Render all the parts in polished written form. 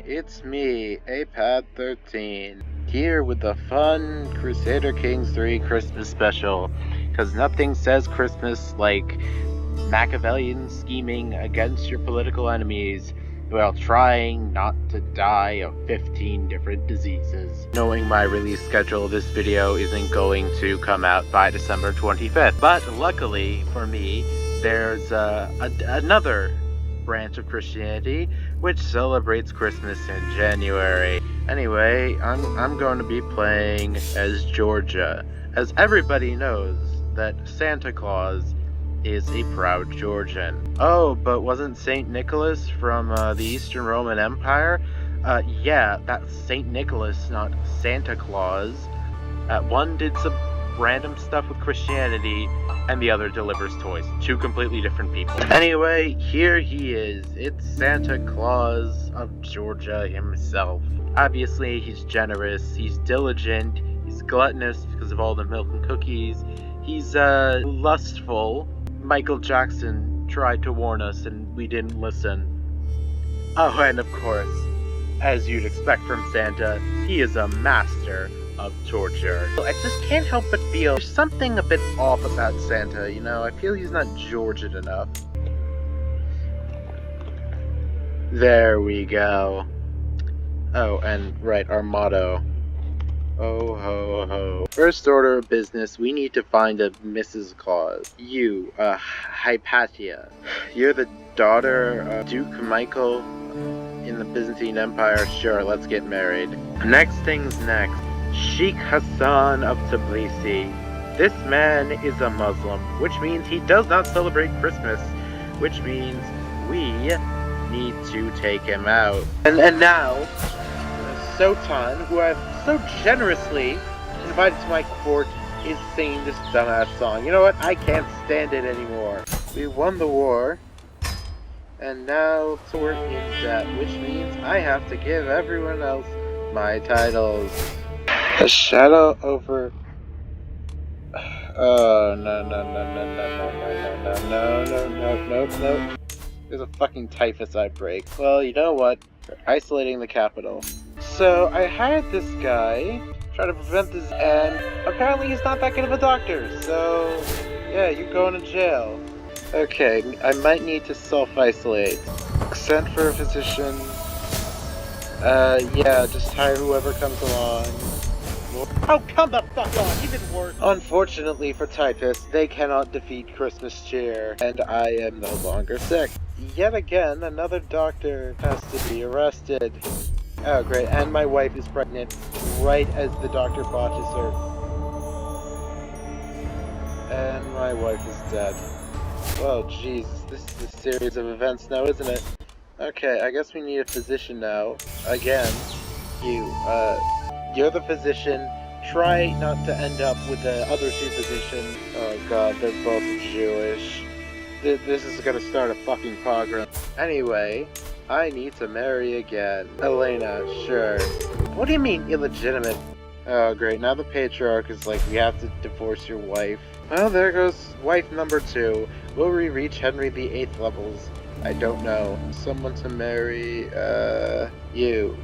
it's me, APAD13, here with the fun Crusader Kings 3 Christmas special, because nothing says Christmas like Machiavellian scheming against your political enemies while trying not to die of 15 different diseases. Knowing my release schedule, this video isn't going to come out by December 25th, but luckily for me, there's another branch of Christianity which celebrates Christmas in January. Anyway, I'm going to be playing as Georgia, as everybody knows that Santa Claus is a proud Georgian. Oh, but wasn't St. Nicholas from the Eastern Roman Empire? Yeah, that's St. Nicholas, not Santa Claus. One did some random stuff with Christianity, and the other delivers toys. Two completely different people. Anyway, here he is. It's Santa Claus of Georgia himself. Obviously, he's generous, he's diligent, he's gluttonous because of all the milk and cookies, he's lustful. Michael Jackson tried to warn us and we didn't listen. Oh, and of course, as you'd expect from Santa, he is a master of torture. I just can't help but feel there's something a bit off about Santa, you know? I feel he's not Georgian enough. There we go. Oh, and right, our motto. Oh ho ho. First order of business, we need to find a Mrs. Claus. You, Hypatia. You're the daughter of Duke Michael in the Byzantine Empire. Sure, let's get married. Next thing's next. Sheikh Hassan of Tbilisi. This man is a Muslim, which means he does not celebrate Christmas, which means we need to take him out. And now, Sotan, who I've so generously invited to my court, is singing this dumbass song. You know what? I can't stand it anymore. We won the war, and now we're in debt, which means I have to give everyone else my titles. A shadow over... Oh, no. There's a fucking typhus outbreak. Well, you know what? We're isolating the capital. So, I hired this guy, try to prevent this, and apparently he's not that good of a doctor, so... Yeah, you're going to jail. Okay, I might need to self-isolate. Send for a physician. Yeah, just hire whoever comes along. Oh, come the fuck on, even worse. Unfortunately for typhus, they cannot defeat Christmas cheer, and I am no longer sick. Yet again, another doctor has to be arrested. Oh great, and my wife is pregnant right as the doctor botches her. And my wife is dead. Well, jeez, this is a series of events now, isn't it? Okay, I guess we need a physician now. Again, you're the physician. Try not to end up with the other two physicians. Oh god, they're both Jewish. This is gonna start a fucking pogrom. Anyway, I need to marry again. Elena, sure. What do you mean, illegitimate? Oh great, now the patriarch is like, we have to divorce your wife. Well, there goes wife number 2. Will we reach Henry VIII levels? I don't know. Someone to marry, you.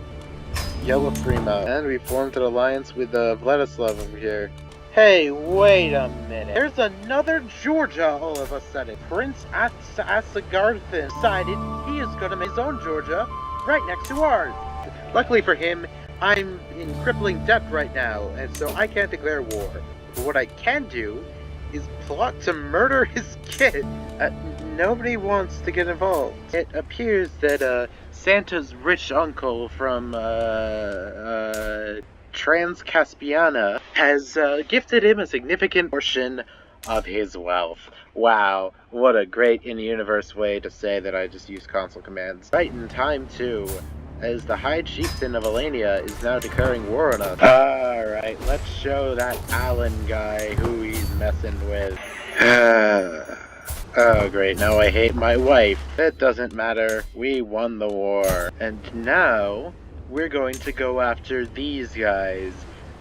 Yellow Prima. And we formed an alliance with, Vladislav over here. Hey, wait a minute. There's another Georgia all of a sudden. Prince Asagarthan decided he is gonna make his own Georgia right next to ours. Luckily for him, I'm in crippling debt right now, and so I can't declare war. But what I can do is plot to murder his kid. Nobody wants to get involved. It appears that, Santa's rich uncle from, Transcaspiana has gifted him a significant portion of his wealth. Wow, what a great in-universe way to say that I just used console commands. Right in time, too, as the High Chieftain of Alania is now declaring war on us. Alright, let's show that Alan guy who he's messing with. Oh great, now I hate my wife. It doesn't matter, we won the war. And now, we're going to go after these guys.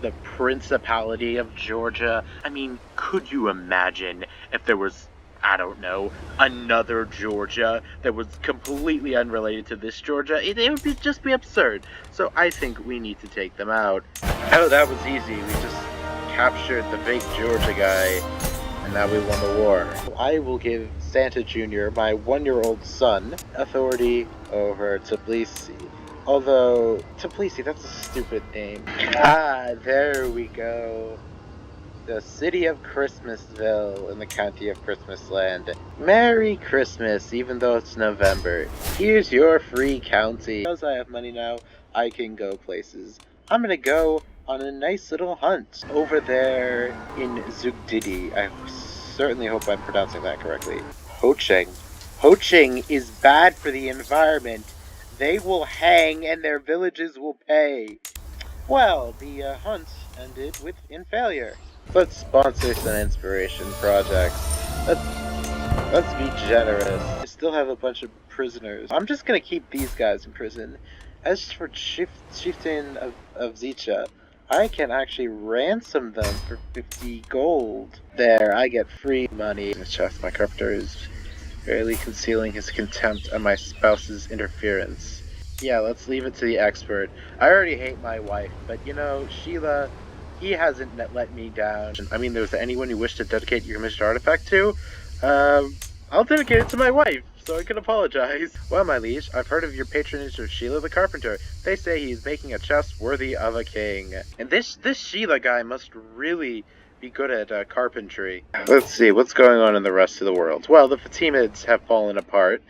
The Principality of Georgia. I mean, could you imagine if there was I don't know, another Georgia that was completely unrelated to this Georgia, it would just be absurd. So I think we need to take them out. Oh, that was easy. We just captured the fake Georgia guy, and now we won the war. I will give Santa Jr., my 1-year-old son, authority over Tbilisi. Although, Tbilisi, that's a stupid name. Ah, there we go. The city of Christmasville in the county of Christmasland. Merry Christmas, even though it's November. Here's your free county. Because I have money now, I can go places. I'm gonna go on a nice little hunt over there in Zugdidi. I certainly hope I'm pronouncing that correctly. Poaching. Poaching is bad for the environment. They will hang and their villages will pay. Well, the hunt ended in failure. Let's sponsor some inspiration projects. Let's be generous. I still have a bunch of prisoners. I'm just gonna keep these guys in prison. As for chieftain of Zicha, I can actually ransom them for 50 gold. There, I get free money. In the chest, my carpenter is barely concealing his contempt at my spouse's interference. Yeah, let's leave it to the expert. I already hate my wife, but you know, Sheila, he hasn't let me down. I mean, there's anyone you wish to dedicate your commissioned artifact to? I'll dedicate it to my wife, so I can apologize. Well, my liege, I've heard of your patronage of Sheila the carpenter. They say he's making a chest worthy of a king. And this Sheila guy must really be good at carpentry. Let's see, what's going on in the rest of the world? Well, the Fatimids have fallen apart,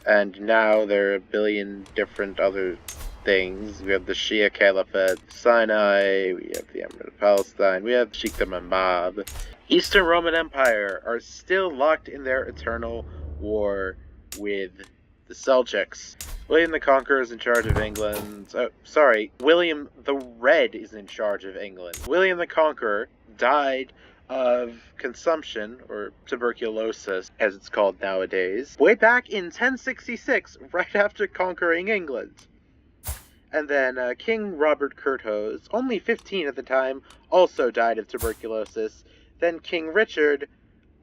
and now there are a billion different other things. We have the Shia Caliphate, Sinai, we have the Emirate of Palestine, we have Sheikhdom and Mab. Eastern Roman Empire are still locked in their eternal war with the Seljuks. William the Conqueror is in charge of England. William the Red is in charge of England. William the Conqueror died of consumption, or tuberculosis, as it's called nowadays, way back in 1066, right after conquering England. And then King Robert Curthose, only 15 at the time, also died of tuberculosis. Then King Richard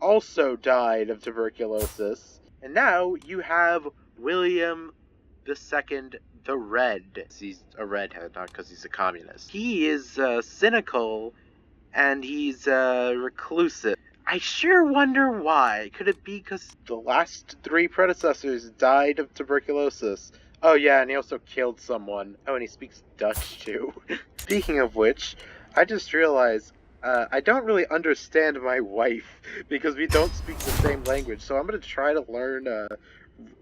also died of tuberculosis. And now you have William II the Red. He's a redhead, not because he's a communist. He is cynical, and he's reclusive. I sure wonder why. Could it be because the last 3 predecessors died of tuberculosis? Oh yeah, and he also killed someone. Oh, and he speaks Dutch too. Speaking of which, I just realized I don't really understand my wife because we don't speak the same language, so I'm gonna try to learn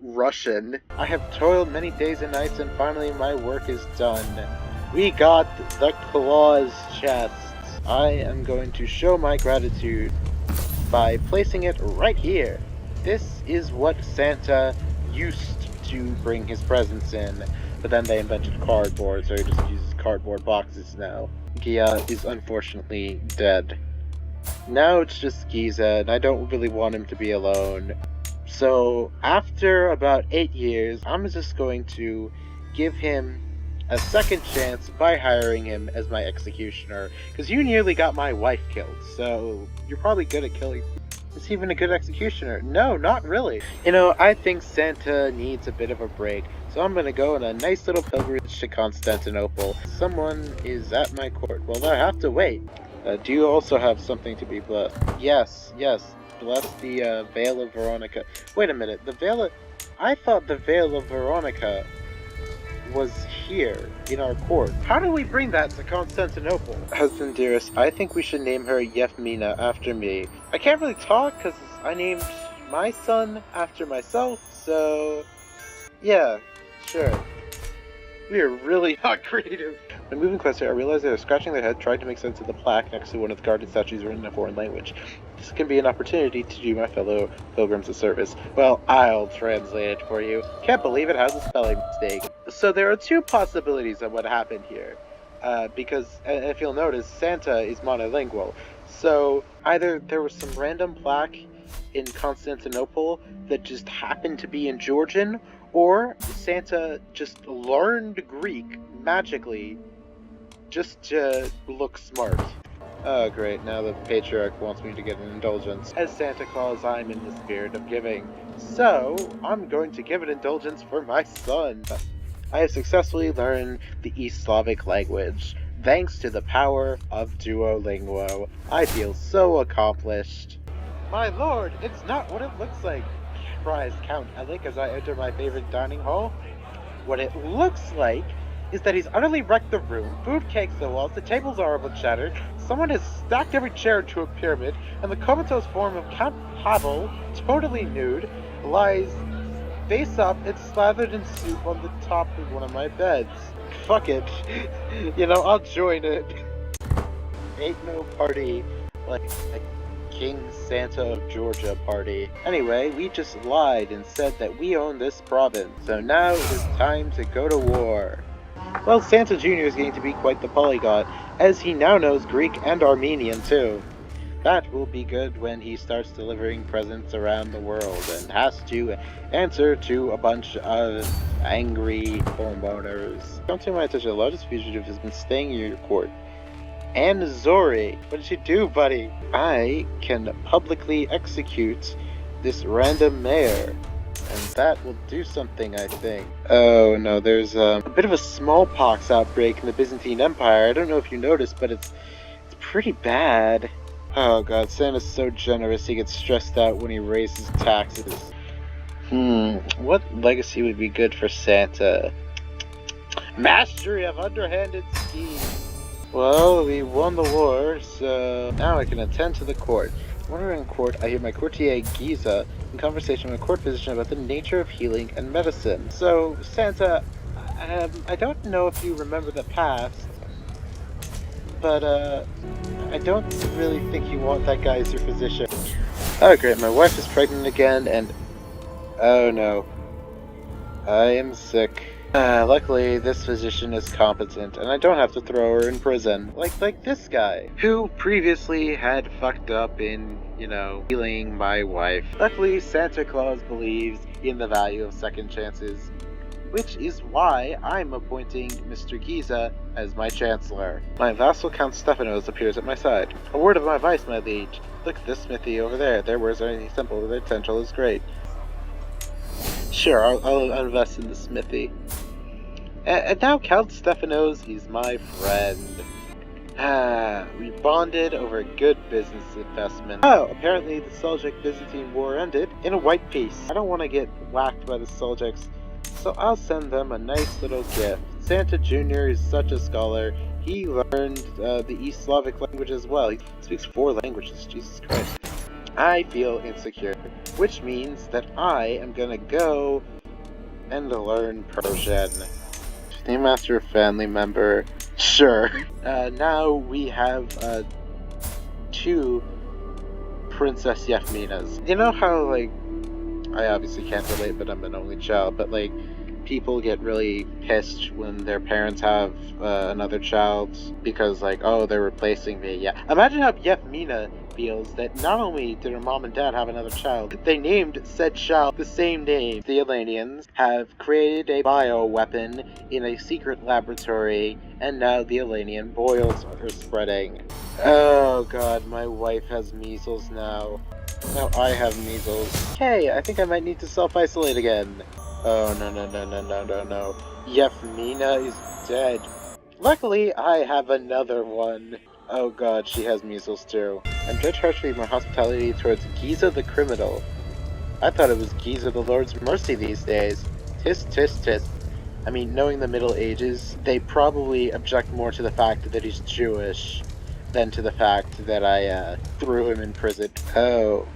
Russian. I have toiled many days and nights, and finally my work is done. We got the claws chest. I am going to show my gratitude by placing it right here. This is what Santa used to bring his presents in, but then they invented cardboard, so he just uses cardboard boxes now. Gia is unfortunately dead. Now it's just Giza, and I don't really want him to be alone. So after about 8 years, I'm just going to give him a second chance by hiring him as my executioner, because you nearly got my wife killed, so you're probably good at killing. Is he even a good executioner? No, not really. You know, I think Santa needs a bit of a break, so I'm gonna go on a nice little pilgrimage to Constantinople. Someone is at my court. Well, I have to wait. Do you also have something to be blessed? Yes. Bless the Veil of Veronica. Wait a minute, I thought the Veil of Veronica was here, in our court. How do we bring that to Constantinople? Husband dearest, I think we should name her Yefmina after me. I can't really talk because I named my son after myself, so yeah, sure. We are really not creative. When moving closer, I realized they were scratching their head, trying to make sense of the plaque next to one of the guarded statues written in a foreign language. This can be an opportunity to do my fellow pilgrims a service. Well, I'll translate it for you. Can't believe it has a spelling mistake. So there are 2 possibilities of what happened here. Because, if you'll notice, Santa is monolingual. So either there was some random plaque in Constantinople that just happened to be in Georgian, or Santa just learned Greek magically just to look smart. Oh great, now the Patriarch wants me to get an indulgence. As Santa Claus, I'm in the spirit of giving. So, I'm going to give an indulgence for my son. I have successfully learned the East Slavic language, thanks to the power of Duolingo. I feel so accomplished. My lord, it's not what it looks like, cries Count Elik as I enter my favorite dining hall. What it looks like is that he's utterly wrecked the room, food cakes the walls, the tables are all shattered, someone has stacked every chair into a pyramid, and the comatose form of Count Pavel, totally nude, lies face up and slathered in soup on the top of one of my beds. Fuck it. You know, I'll join it. Ain't no party like a King Santa of Georgia party. Anyway, we just lied and said that we own this province, so now it is time to go to war. Well, Santa Jr. is getting to be quite the polyglot, as he now knows Greek and Armenian too. That will be good when he starts delivering presents around the world and has to answer to a bunch of angry homeowners. Don't take my attention, the largest fugitive has been staying in your court. And Zori, what did you do, buddy? I can publicly execute this random mayor. And that will do something, I think. Oh no, there's a bit of a smallpox outbreak in the Byzantine Empire. I don't know if you noticed, but it's pretty bad. Oh god, Santa's so generous he gets stressed out when he raises taxes. What legacy would be good for Santa? Mastery of underhanded schemes. Well, we won the war, so now I can attend to the court. When we're in court, I hear my courtier Giza in conversation with a court physician about the nature of healing and medicine. So, Santa, I don't know if you remember the past, but I don't really think you want that guy as your physician. Oh great, my wife is pregnant again, and oh no, I am sick. Luckily, this physician is competent, and I don't have to throw her in prison, like this guy, who previously had fucked up in, you know, healing my wife. Luckily, Santa Claus believes in the value of second chances, which is why I'm appointing Mr. Giza as my chancellor. My vassal Count Stephanos appears at my side. A word of my advice, my liege. Look at this smithy over there. Their words are anything simple, their potential is great. Sure, I'll invest in the smithy. And now Count Stephanos, he's my friend. We bonded over a good business investment. Oh, apparently the Seljuk-Byzantine War ended in a white peace. I don't want to get whacked by the Seljuks, so I'll send them a nice little gift. Santa Jr. is such a scholar. He learned the East Slavic language as well. He speaks 4 languages, Jesus Christ. I feel insecure, which means that I am gonna go and learn Persian. Name after a family member. Sure. Now we have 2 Princess Yefminas. You know how, like, I obviously can't relate, but I'm an only child, but like, people get really pissed when their parents have another child because, like, oh, they're replacing me. Yeah. Imagine how Yefmina feels that not only did her mom and dad have another child, they named said child the same name. The Elenians have created a bioweapon in a secret laboratory, and now the Elenian boils are spreading. Oh god, my wife has measles now. Now I have measles. Hey, I think I might need to self-isolate again. Oh no. Yefmina is dead. Luckily, I have another one. Oh god, she has measles too. I'm judged harshly for my hospitality towards Giza the criminal. I thought it was Giza the Lord's mercy these days. Tisk tisk tisk. I mean, knowing the Middle Ages, they probably object more to the fact that he's Jewish than to the fact that I threw him in prison. Oh,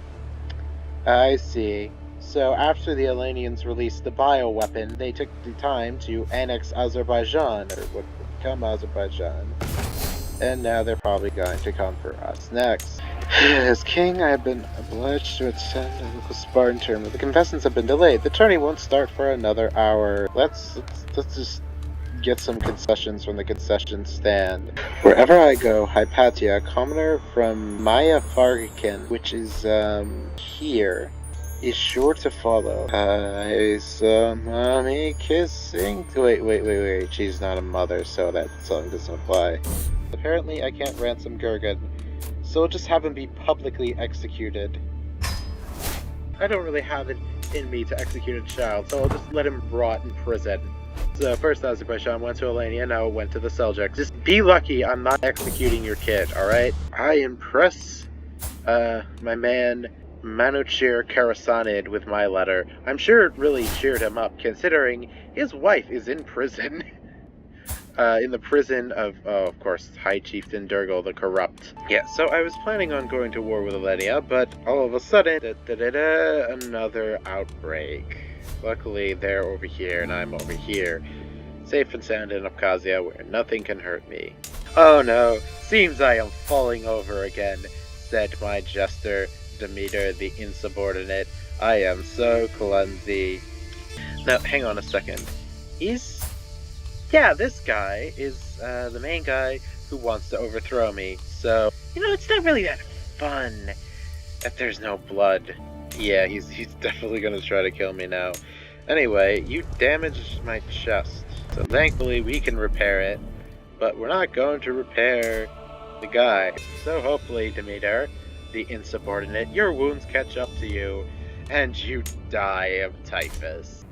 I see. So after the Elenians released the bioweapon, they took the time to annex Azerbaijan, or what would become Azerbaijan. And now they're probably going to come for us next. As king, I have been obliged to attend a local Spartan tournament. The contestants have been delayed. The tourney won't start for another hour. Let's just get some concessions from the concession stand. Wherever I go, Hypatia, a commoner from Maya Fargikin, which is here, is sure to follow. I saw mommy kissing. Wait. She's not a mother, so that song doesn't apply. Apparently, I can't ransom Gurgen. so we'll just have him be publicly executed. I don't really have it in me to execute a child, so I'll just let him rot in prison. So first Azerbaijan went to Alania, now it went to the Seljuks. Just be lucky I'm not executing your kid, alright? I impress my man Manuchir Karasanid with my letter. I'm sure it really cheered him up, considering his wife is in prison. In the prison of course, High Chieftain Durgal the Corrupt. Yeah, so I was planning on going to war with Alenia, but all of a sudden, another outbreak. Luckily, they're over here and I'm over here, safe and sound in Abkhazia, where nothing can hurt me. Oh no, seems I am falling over again, said my jester, Demeter the Insubordinate. I am so clumsy. Now, hang on a second. Yeah, this guy is the main guy who wants to overthrow me, so, it's not really that fun that there's no blood. Yeah, he's definitely gonna try to kill me now. Anyway, you damaged my chest, so thankfully we can repair it, but we're not going to repair the guy. So hopefully, Demeter, the Insubordinate, your wounds catch up to you, and you die of typhus.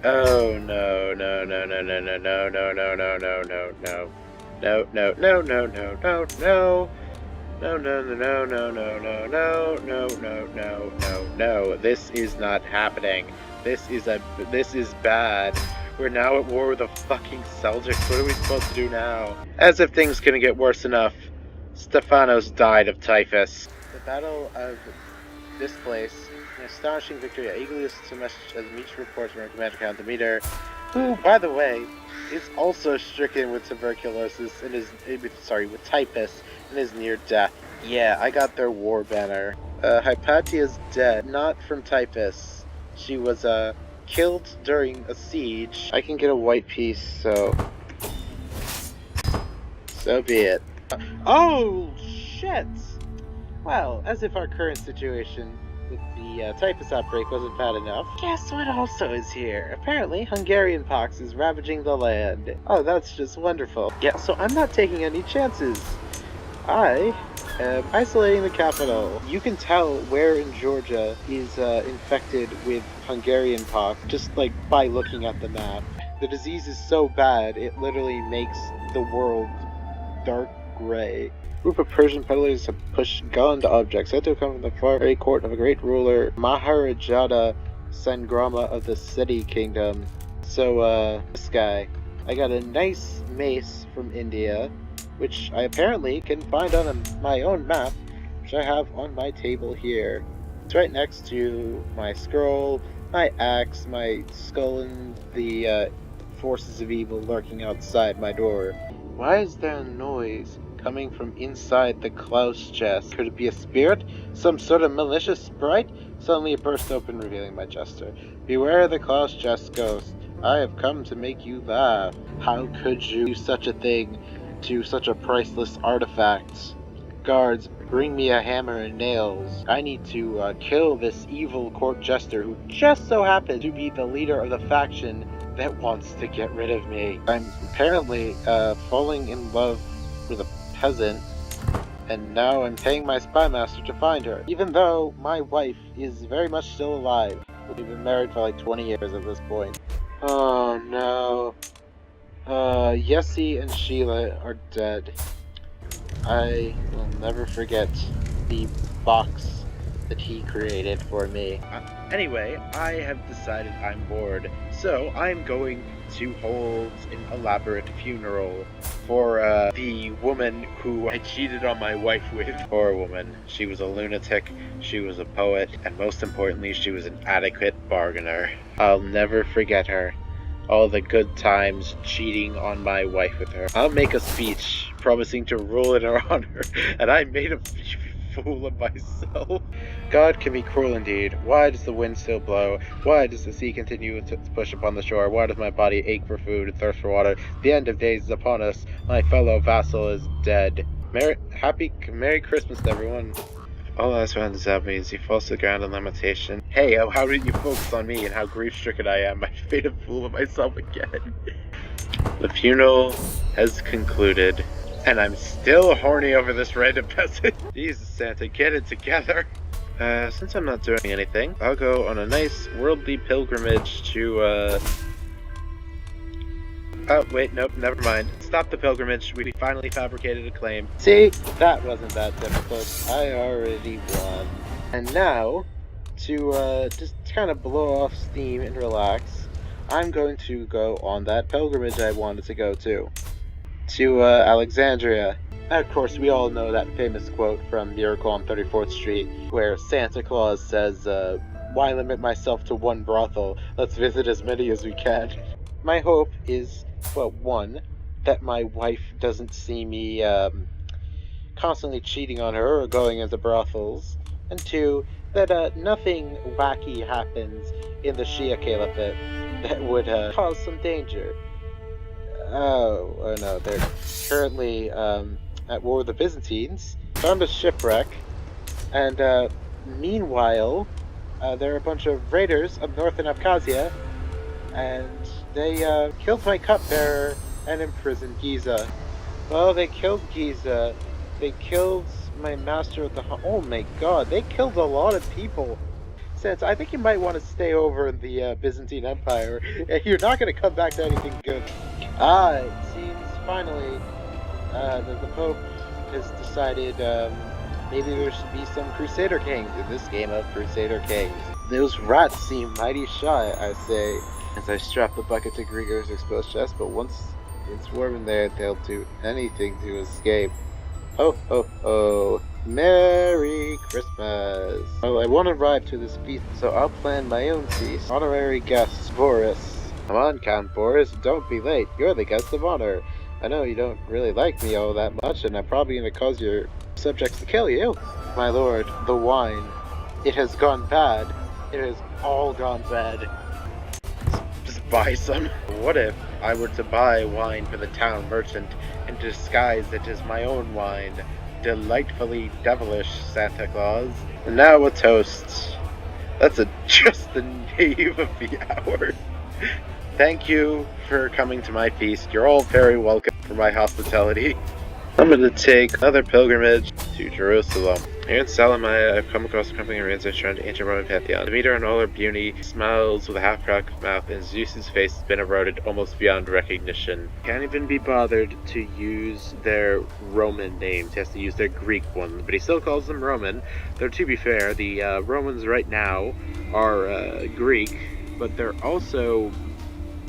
Oh no, no, no, no, no, no, no, no, no, no, no, no, no. No, no, no, no, no, no, no. No, no, no, no, no, no, no, no, no, no, no, no, no. This is not happening. This is bad. We're now at war with the fucking Seljuks. What are we supposed to do now? As if things couldn't get worse enough, Stephanos died of typhus. The Battle of this place, an astonishing victory. I eagerly listened to message as Meech reports from Commander Count Demeter, who, by the way, is also stricken with tuberculosis and with typhus and is near death. Yeah, I got their war banner. Hypatia's dead, not from typhus. She was killed during a siege. I can get a white piece, so be it. Oh shit! Well, as if our current situation with the typhus outbreak wasn't bad enough, guess what also is here? Apparently, Hungarian pox is ravaging the land. Oh, that's just wonderful. Yeah, so I'm not taking any chances. I am isolating the capital. You can tell where in Georgia is infected with Hungarian pox just by looking at the map. The disease is so bad, it literally makes the world dark gray. A group of Persian peddlers have pushed gaunt objects said to have come from the fiery court of a great ruler, Maharajada Sangrama of the Siddhi Kingdom. So, this guy. I got a nice mace from India, which I apparently can find on my own map, which I have on my table here. It's right next to my scroll, my axe, my skull, and the forces of evil lurking outside my door. Why is there a noise coming from inside the Klaus chest? Could it be a spirit? Some sort of malicious sprite? Suddenly it burst open, revealing my jester. Beware the Klaus chest ghost. I have come to make you laugh. How could you do such a thing to such a priceless artifact? Guards, bring me a hammer and nails. I need to kill this evil court jester who just so happens to be the leader of the faction that wants to get rid of me. I'm apparently falling in love with a peasant, and now I'm paying my spy master to find her, even though my wife is very much still alive. We've been married for 20 years at this point. Oh no. Yessie and Sheila are dead. I will never forget the box that he created for me. Anyway, I have decided I'm bored, so I'm going to hold an elaborate funeral for the woman who I cheated on my wife with. Poor woman. She was a lunatic, she was a poet, and most importantly, she was an adequate bargainer. I'll never forget her. All the good times cheating on my wife with her. I'll make a speech promising to rule in her honor, and I made a fool of myself. God can be cruel indeed. Why does the wind still blow? Why does the sea continue to push upon the shore? Why does my body ache for food and thirst for water? The end of days is upon us. My fellow vassal is dead. Merry Christmas, everyone. All I found is that means he falls to the ground in lamentation. Hey, how did you focus on me and how grief-stricken I am? I made a fool of myself again. The funeral has concluded. And I'm still horny over this random peasant. Jesus, Santa, get it together. Since I'm not doing anything, I'll go on a nice worldly pilgrimage to, Oh, wait, nope, never mind. Stop the pilgrimage. We finally fabricated a claim. See? That wasn't that difficult. I already won. And now, to, just kind of blow off steam and relax, I'm going to go on that pilgrimage I wanted to go to Alexandria. Of course, we all know that famous quote from Miracle on 34th Street, where Santa Claus says, why limit myself to one brothel? Let's visit as many as we can. My hope is, well, one, that my wife doesn't see me, constantly cheating on her or going into brothels, and two, that, nothing wacky happens in the Shia Caliphate that would, cause some danger. Oh no, they're currently, at war with the Byzantines, found a shipwreck, and, meanwhile, there are a bunch of raiders up north in Abkhazia, and they, killed my cupbearer and imprisoned Giza. Well, they killed Giza, they killed my master of the oh my god, they killed a lot of people. Santa, I think you might want to stay over in the, Byzantine Empire. You're not going to come back to anything good. It seems finally, that the Pope has decided, maybe there should be some Crusader Kings in this game of Crusader Kings. Those rats seem mighty shy, I say, as I strap the bucket to Grigor's exposed chest, but once it's warm in there, they'll do anything to escape. Ho ho ho! Merry Christmas! Well, I won't arrive to this feast, so I'll plan my own feast. Honorary guest, Boris. Come on, Count Boris, don't be late. You're the guest of honor. I know you don't really like me all that much, and I'm probably going to cause your subjects to kill you. My lord, the wine. It has gone bad. It has all gone bad. Just buy some. What if I were to buy wine for the town merchant and disguise it as my own wine? Delightfully devilish, Santa Claus. And now a toast. That's just the name of the hour. Thank you for coming to my feast. You're all very welcome for my hospitality. I'm going to take another pilgrimage to Jerusalem. Here in Salamiah, I've come across a company of ransom around the ancient Roman pantheon. Demeter in all her beauty smiles with a half-cracked mouth, and Zeus's face has been eroded almost beyond recognition. Can't even be bothered to use their Roman names. He has to use their Greek ones, but he still calls them Roman. Though to be fair, the Romans right now are Greek, but they're also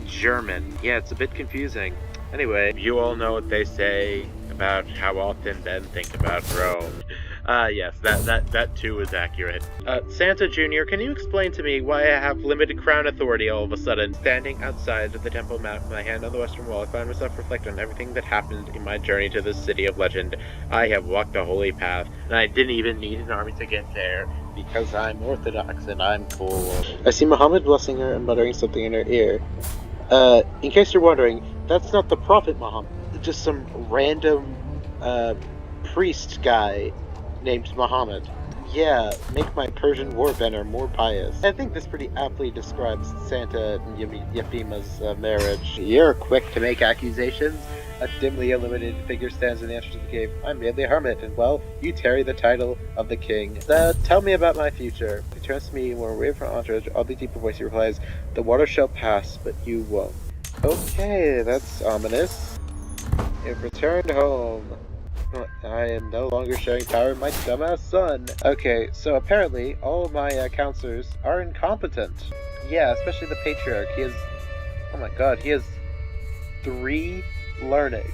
German. Yeah, it's a bit confusing. Anyway, you all know what they say about how often men think about Rome. Yes, that too is accurate. Santa Jr., can you explain to me why I have limited crown authority all of a sudden? Standing outside of the Temple Mount with my hand on the western wall, I find myself reflecting on everything that happened in my journey to this city of legend. I have walked a holy path, and I didn't even need an army to get there, because I'm Orthodox and I'm cool. I see Muhammad blessing her and muttering something in her ear. In case you're wondering, that's not the Prophet Muhammad. Just some random, priest guy named Muhammad. Yeah, make my Persian warbender more pious. I think this pretty aptly describes Santa and Yefima's marriage. You're quick to make accusations. A dimly illuminated figure stands in the entrance of the cave. I'm merely a hermit, and well, you tarry the title of the king. Tell me about my future. He turns to me when we're away from entourage. Oddly deeper voice, he replies, the water shall pass, but you won't. Okay, that's ominous. You've returned home. I am no longer sharing power with my dumbass son. Okay, so apparently all of my counselors are incompetent. Yeah, especially the patriarch. He has, oh my god, he has 3 learning.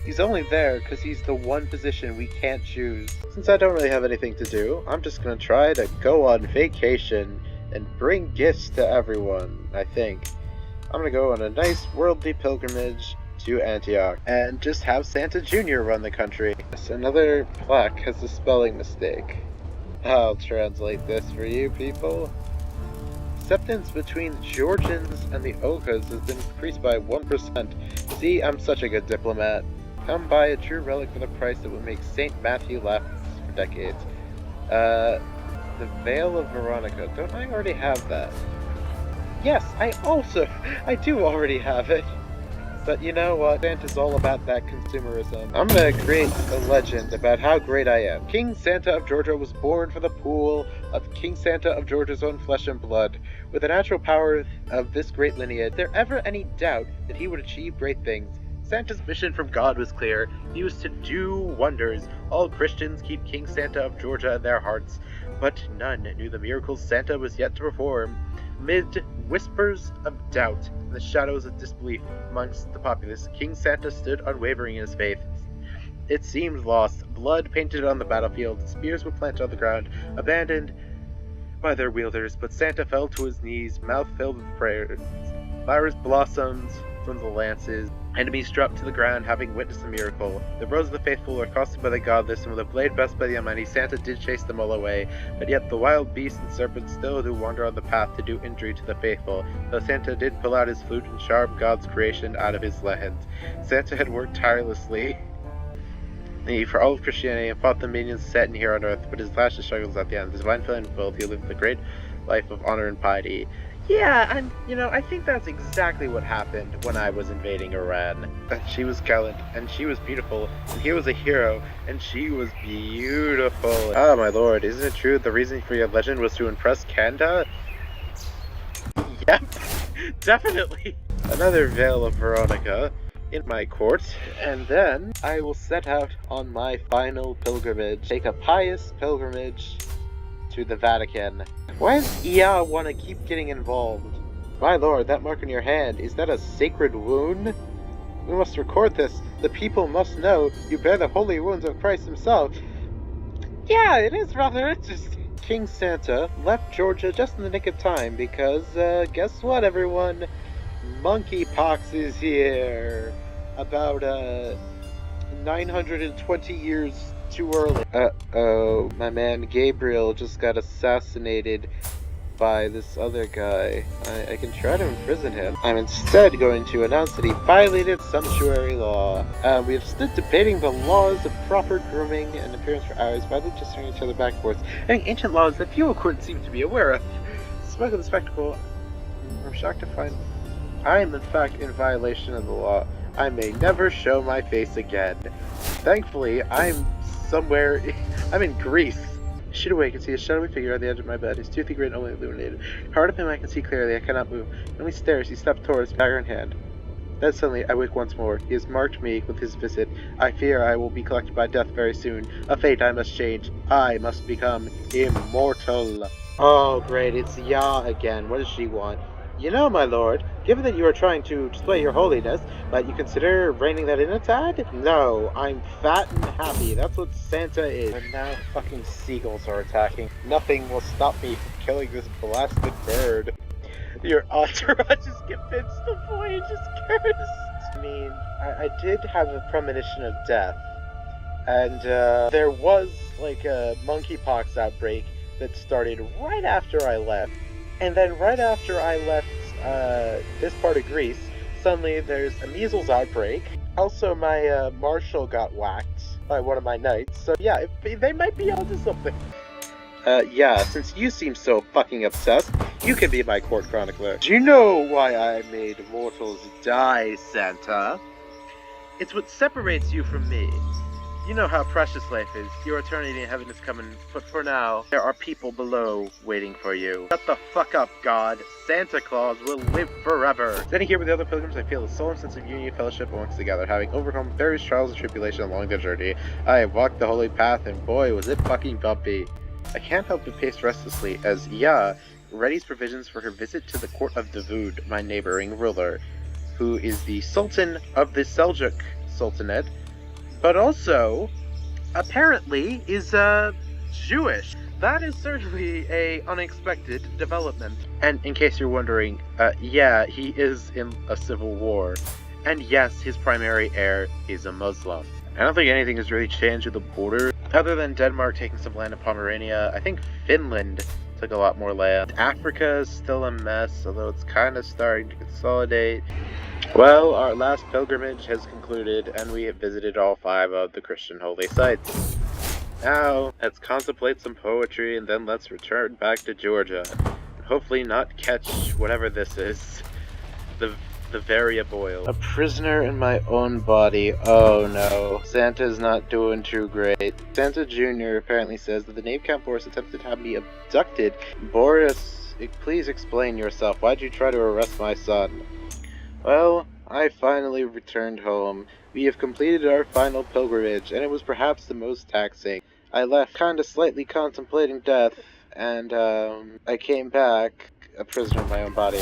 He's only there because he's the one position we can't choose. Since I don't really have anything to do, I'm just gonna try to go on vacation and bring gifts to everyone, I think. I'm gonna go on a nice worldly pilgrimage to Antioch and just have Santa Jr. run the country. Yes, another plaque has a spelling mistake. I'll translate this for you people. Acceptance between the Georgians and the Okas has been increased by 1%. See, I'm such a good diplomat. Come buy a true relic for the price that would make St. Matthew laugh for decades. The Veil of Veronica. Don't I already have that? Yes, I do already have it. But you know what? Santa's all about that consumerism. I'm gonna create a legend about how great I am. King Santa of Georgia was born from the pool of King Santa of Georgia's own flesh and blood. With the natural power of this great lineage, is there ever any doubt that he would achieve great things? Santa's mission from God was clear. He was to do wonders. All Christians keep King Santa of Georgia in their hearts, but none knew the miracles Santa was yet to perform. Amid whispers of doubt and the shadows of disbelief amongst the populace, King Santa stood unwavering in his faith. It seemed lost. Blood painted on the battlefield, spears were planted on the ground, abandoned by their wielders, but Santa fell to his knees, mouth filled with prayers. Flowers blossomed from the lances. Enemies dropped to the ground, having witnessed the miracle. The roads of the faithful were accosted by the godless, and with a blade blessed by the Almighty, Santa did chase them all away. But yet the wild beasts and serpents still do wander on the path to do injury to the faithful, though Santa did pull out his flute and charm God's creation out of his land. Santa had worked tirelessly for all of Christianity and fought the minions set in here on earth, but his last struggles at the end. His divine feeling fulfilled, he lived a great life of honor and piety. Yeah, and, I think that's exactly what happened when I was invading Iran. She was gallant, and she was beautiful, and he was a hero, and she was beautiful. Ah, my lord, isn't it true the reason for your legend was to impress Kanda? Yep, definitely. Another veil of Veronica in my court, and then I will set out on my final pilgrimage. Take a pious pilgrimage to the Vatican. Why does IA want to keep getting involved? My lord, that mark on your hand, is that a sacred wound? We must record this. The people must know you bear the holy wounds of Christ himself. Yeah, it is rather interesting. King Santa left Georgia just in the nick of time because, guess what, everyone? Monkeypox is here. About, 920 years too early. Uh-oh, my man Gabriel just got assassinated by this other guy. I can try to imprison him. I'm instead going to announce that he violated sumptuary law. We have stood debating the laws of proper grooming and appearance for hours, widely just turning each other back and forth, and ancient laws that few courts seem to be aware of. Smoke of the spectacle, I'm shocked to find I am in fact in violation of the law. I may never show my face again. Thankfully, I'm somewhere. I'm in Greece. Shoot away, I can see a shadowy figure on the edge of my bed. His toothy grin only illuminated. Hard of him I can see clearly. I cannot move. He only stares. He steps towards me, dagger in hand. Then suddenly I wake once more. He has marked me with his visit. I fear I will be collected by death very soon. A fate I must change. I must become immortal. Oh great, it's Ya again. What does she want? You know, my lord, given that you are trying to display your holiness, might you consider reining that in a tad? No, I'm fat and happy. That's what Santa is. And now fucking seagulls are attacking. Nothing will stop me from killing this blasted bird. Your entourage is convinced the voyage is cursed. I mean, I did have a premonition of death. And there was, like, a monkeypox outbreak that started right after I left. And then right after I left this part of Greece, suddenly there's a measles outbreak. Also, my marshal got whacked by one of my knights. So yeah, they might be onto something. Yeah, since you seem so fucking obsessed, you can be my court chronicler. Do you know why I made mortals die, Santa? It's what separates you from me. You know how precious life is. Your eternity in heaven is coming, but for now, there are people below waiting for you. Shut the fuck up, God. Santa Claus will live forever. Standing here with the other pilgrims, I feel a solemn sense of union and fellowship amongst together, having overcome various trials and tribulations along their journey. I have walked the holy path, and boy, was it fucking bumpy. I can't help but pace restlessly as Ya readies provisions for her visit to the court of Davud, my neighboring ruler, who is the Sultan of the Seljuk Sultanate, but also, apparently, is, Jewish. That is certainly a unexpected development. And in case you're wondering, yeah, he is in a civil war. And yes, his primary heir is a Muslim. I don't think anything has really changed with the border, other than Denmark taking some land in Pomerania. I think Finland took a lot more land. Africa is still a mess, although it's kind of starting to consolidate. Well, our last pilgrimage has concluded, and we have visited all 5 of the Christian holy sites. Now, let's contemplate some poetry, and then let's return back to Georgia, and hopefully not catch whatever this is. The the variable. A prisoner in my own body. Oh no. Santa's not doing too great. Santa Jr. apparently says that the knave Count Boris attempted to have me abducted. Boris, please explain yourself. Why'd you try to arrest my son? Well, I finally returned home. We have completed our final pilgrimage, and it was perhaps the most taxing. I left kinda slightly contemplating death, and I came back a prisoner in my own body.